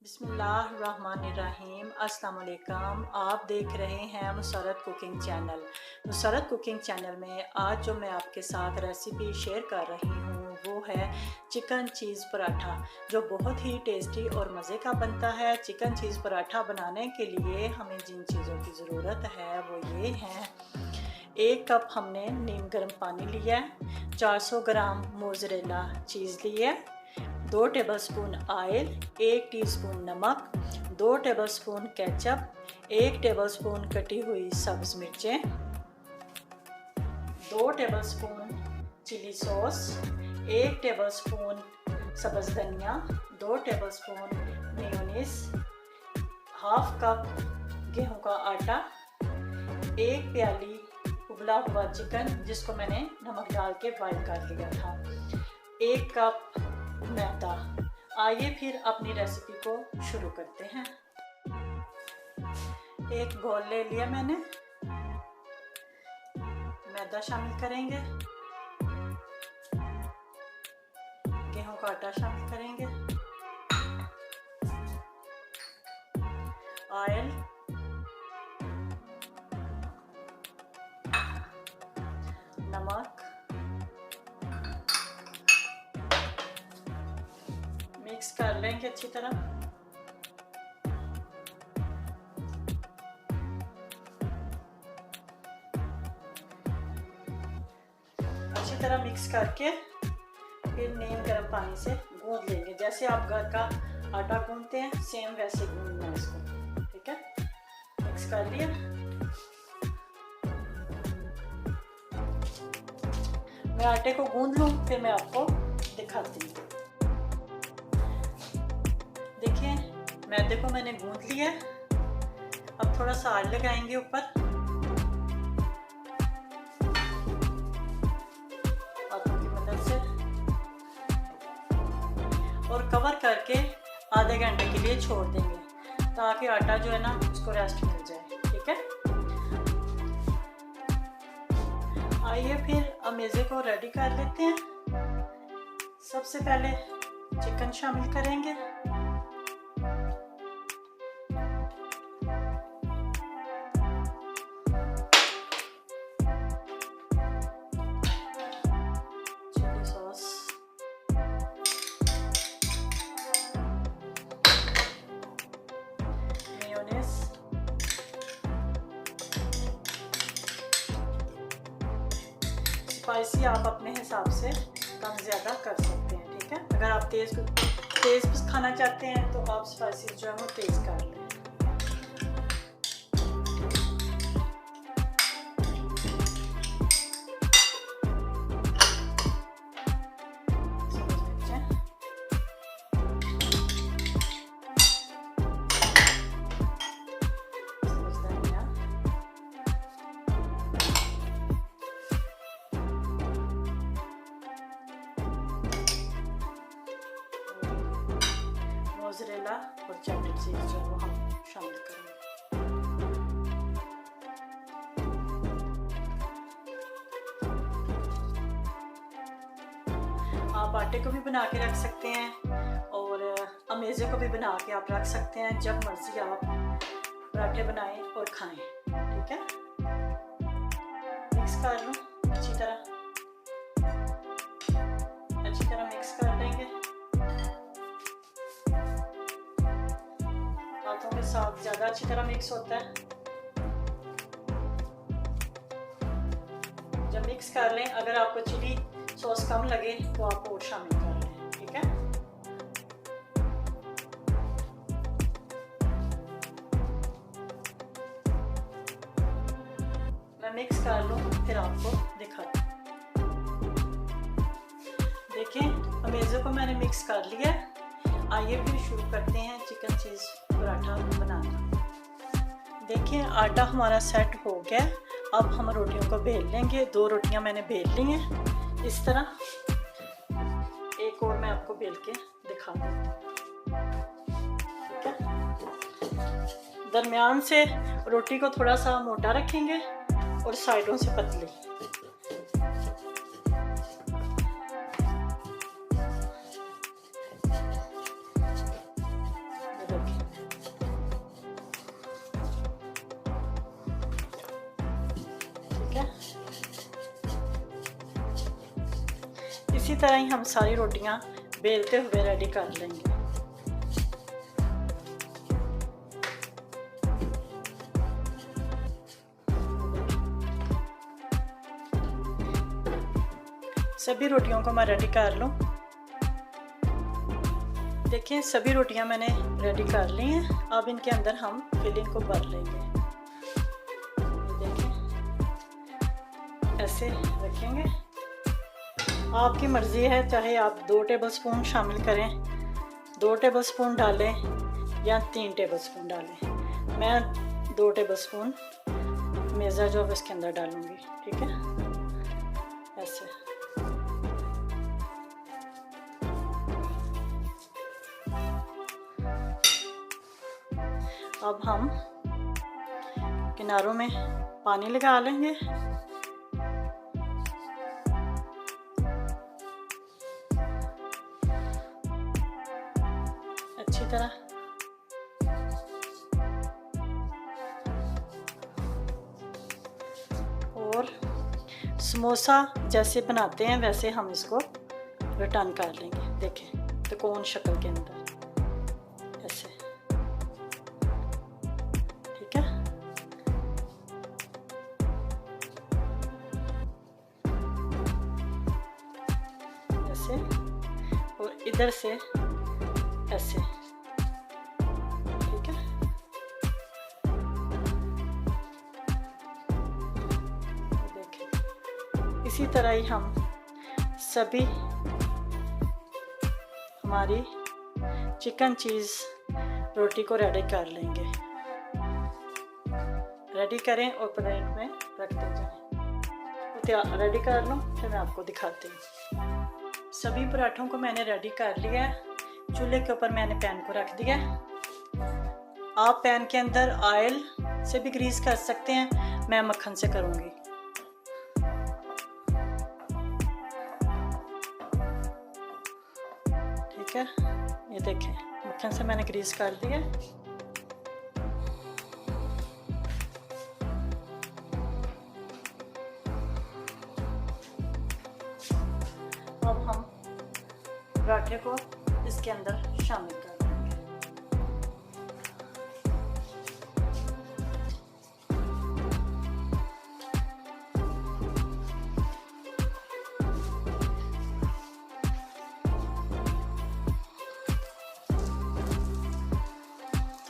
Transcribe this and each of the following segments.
बिस्मिल्लाहिर्रहमानिर्रहीम। अस्सलाम वालेकुम। आप देख रहे हैं Musarrat cooking channel. Musarrat cooking channel में आज जो मैं आपके साथ रेसिपी शेयर कर रही हूँ वो है चिकन चीज़ पराठा, जो बहुत ही टेस्टी और मज़े का बनता है। चिकन चीज़ पराठा बनाने के लिए हमें जिन चीज़ों की ज़रूरत है वो ये हैं। 1 कप हमने नीम गर्म पानी लिया है, 400 ग्राम मोज़रेला चीज़ ली है, 2 टेबलस्पून ऑयल, 1 टीस्पून नमक, 2 टेबलस्पून केचप, 1 टेबलस्पून कटी हुई सब्ज़ मिर्चें, 2 टेबलस्पून चिली सॉस, 1 टेबलस्पून सब्ज़ धनिया, 2 टेबलस्पून मेयोनीज, हाफ कप गेहूं का आटा, 1 प्याली उबला हुआ चिकन जिसको मैंने नमक डाल के बॉयल कर लिया था, 1 कप मैदा। आइए फिर अपनी रेसिपी को शुरू करते हैं। एक बाउल ले लिया मैंने, मैदा शामिल करेंगे, गेहूं का आटा शामिल करेंगे, ऑयल, नमक, मिक्स कर लेंगे अच्छी तरह। अच्छी तरह मिक्स करके फिर नीम गर्म पानी से गूंद लेंगे। जैसे आप घर का आटा गूंदते हैं सेम वैसे गूंदना है इसको, ठीक है। मिक्स कर लिया। मैं आटे को गूंद लूँ फिर मैं आपको दिखाती हूँ। देखिए मैदे को मैंने गूंद लिया। अब थोड़ा सा ऑयल लगाएंगे ऊपर, हाथों की मदद से, और कवर करके आधे घंटे के लिए छोड़ देंगे ताकि आटा जो है ना उसको रेस्ट मिल जाए, ठीक है। आइए फिर अमेज़े को रेडी कर लेते हैं। सबसे पहले चिकन शामिल करेंगे, चिली सॉस, मेयोनीज, स्पाइसी आप अपने हिसाब से कम ज़्यादा कर सकते हैं, ठीक है। अगर आप तेज़ खाना चाहते हैं तो आप स्पाइसी जो है वो तेज़ कर लें। मोज़रेला और चेडर चीज़ जो वो हम शामिल करेंगे। आप आटे को भी बना के रख सकते हैं और अमेज़े को भी बना के आप रख सकते हैं। जब मर्जी आप पराठे बनाएं और खाएं, ठीक है। मिक्स कर लूँ अच्छी तरह मिक्स कर लेंगे। हाथों के साथ ज़्यादा अच्छी तरह मिक्स होता है। जब मिक्स कर लें, अगर आपको चिली सॉस कम लगे तो आप और शामिल कर लें, ठीक है। मैं मिक्स कर लूँ फिर आपको दिखाती हूँ। देखिए अमेज़े को मैंने मिक्स कर लिया। आइए फिर शुरू करते हैं चिकन चीज़ पराठा बनाना। देखिए आटा हमारा सेट हो गया। अब हम रोटियों को बेल लेंगे। 2 रोटियां मैंने बेल ली हैं इस तरह। एक और मैं आपको बेल के दिखा देती हूँ, ठीक है। दरमियान से रोटी को थोड़ा सा मोटा रखेंगे और साइडों से पतली। ठीक है। इसी तरह ही हम सारी रोटियां बेलते हुए रेडी कर लेंगे। सभी रोटियों को मैं रेडी कर लूं। देखिए सभी रोटियां मैंने रेडी कर ली हैं। अब इनके अंदर हम फिलिंग को भर लेंगे। देखिए ऐसे रखेंगे। आपकी मर्ज़ी है, चाहे आप 2 टेबलस्पून शामिल करें, 2 टेबलस्पून डालें या 3 टेबलस्पून डालें। मैं 2 टेबलस्पून मेज़ा जो है इसके अंदर डालूँगी। ठीक है, ऐसे। अब हम किनारों में पानी लगा लेंगे। अच्छी तरह और समोसा जैसे बनाते हैं वैसे हम इसको रिटर्न कर लेंगे। देखें त्रिकोण शक्ल के अंदर ऐसे। ठीक है, ऐसे और इधर से ऐसे। ठीक है, देखें इसी तरह ही हम सभी हमारी चिकन चीज़ रोटी को रेडी कर लेंगे। रेडी करें और प्लेट में रख दे जाएं। रेडी कर लूँ फिर मैं आपको दिखाती हूँ। सभी पराठों को मैंने रेडी कर लिया है। चूल्हे के ऊपर मैंने पैन को रख दिया। आप पैन के अंदर ऑयल से भी ग्रीस कर सकते हैं, मैं मक्खन से करूँगी। ठीक है, ये देखें मक्खन से मैंने ग्रीस कर दिया। अब हम पराठे को इसके अंदर शामिल कर देंगे।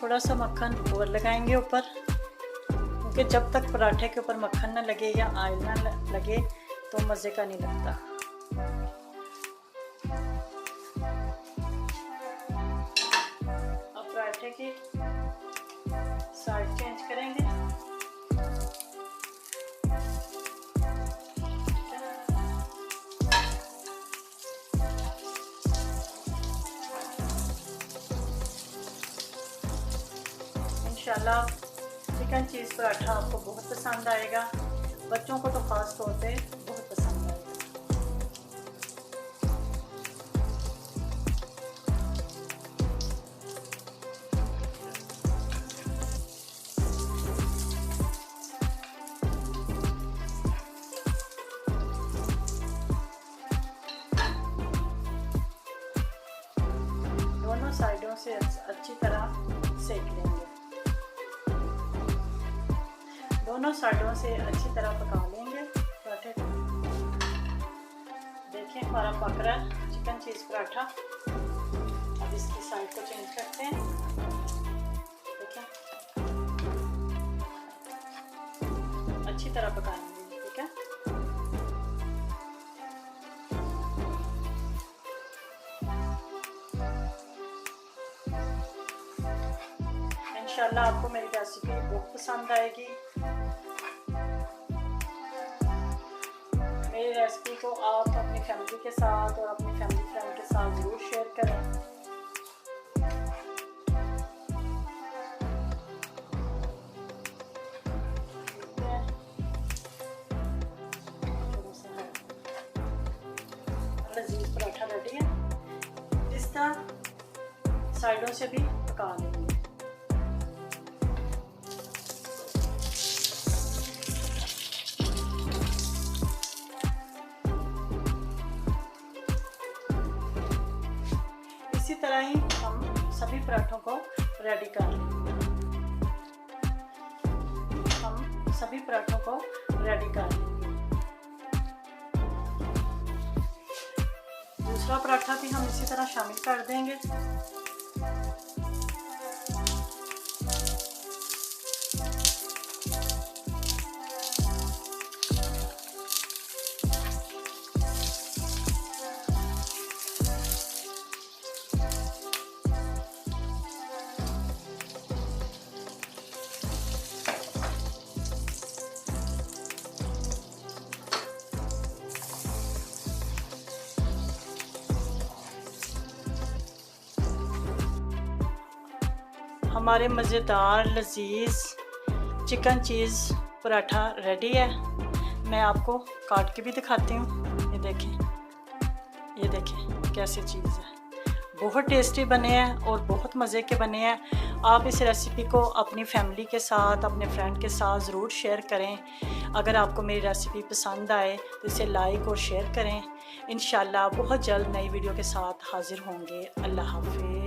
थोड़ा सा मक्खन और लगाएंगे ऊपर, क्योंकि जब तक पराठे के ऊपर मक्खन ना लगे या ऑयल ना लगे तो मज़े का नहीं लगता। अब पराठे की साइड चेंज करेंगे। इंशाल्लाह चिकन चीज़ पराठा आपको बहुत पसंद आएगा। बच्चों को तो ख़ास तौर पे बहुत पसंद आएगा। दोनों साइडों से अच्छी तरह सेक लेंगे। दोनों साइडों से अच्छी तरह पका लेंगे पराठे को। देखिए हमारा पक रहा है चिकन चीज़ पराठा। अब इसकी साइड को चेंज करते हैं। देखिए अच्छी तरह पकाएंगे। ठीक है, इंशाल्लाह आपको मेरी रेसिपी बहुत पसंद आएगी। मेरी रेसिपी को आप अपनी फैमिली के साथ और अपनी फैमिली फ्रेंड के साथ ज़रूर शेयर करें। लजीज पराठा रेडी है। इस तरह साइडों से भी पका लेंगे। तरह ही हम सभी पराठों को रेडी कर लेंगे। हम सभी पराठों को रेडी कर लेंगे। दूसरा पराठा भी हम इसी तरह शामिल कर देंगे। हमारे मज़ेदार लजीज चिकन चीज़ पराठा रेडी है। मैं आपको काट के भी दिखाती हूँ। ये देखें कैसी चीज़ है। बहुत टेस्टी बने हैं और बहुत मज़े के बने हैं। आप इस रेसिपी को अपनी फैमिली के साथ, अपने फ्रेंड के साथ ज़रूर शेयर करें। अगर आपको मेरी रेसिपी पसंद आए तो इसे लाइक और शेयर करें। इंशाल्लाह बहुत जल्द नई वीडियो के साथ हाज़िर होंगे। अल्लाह हाफ़िज़।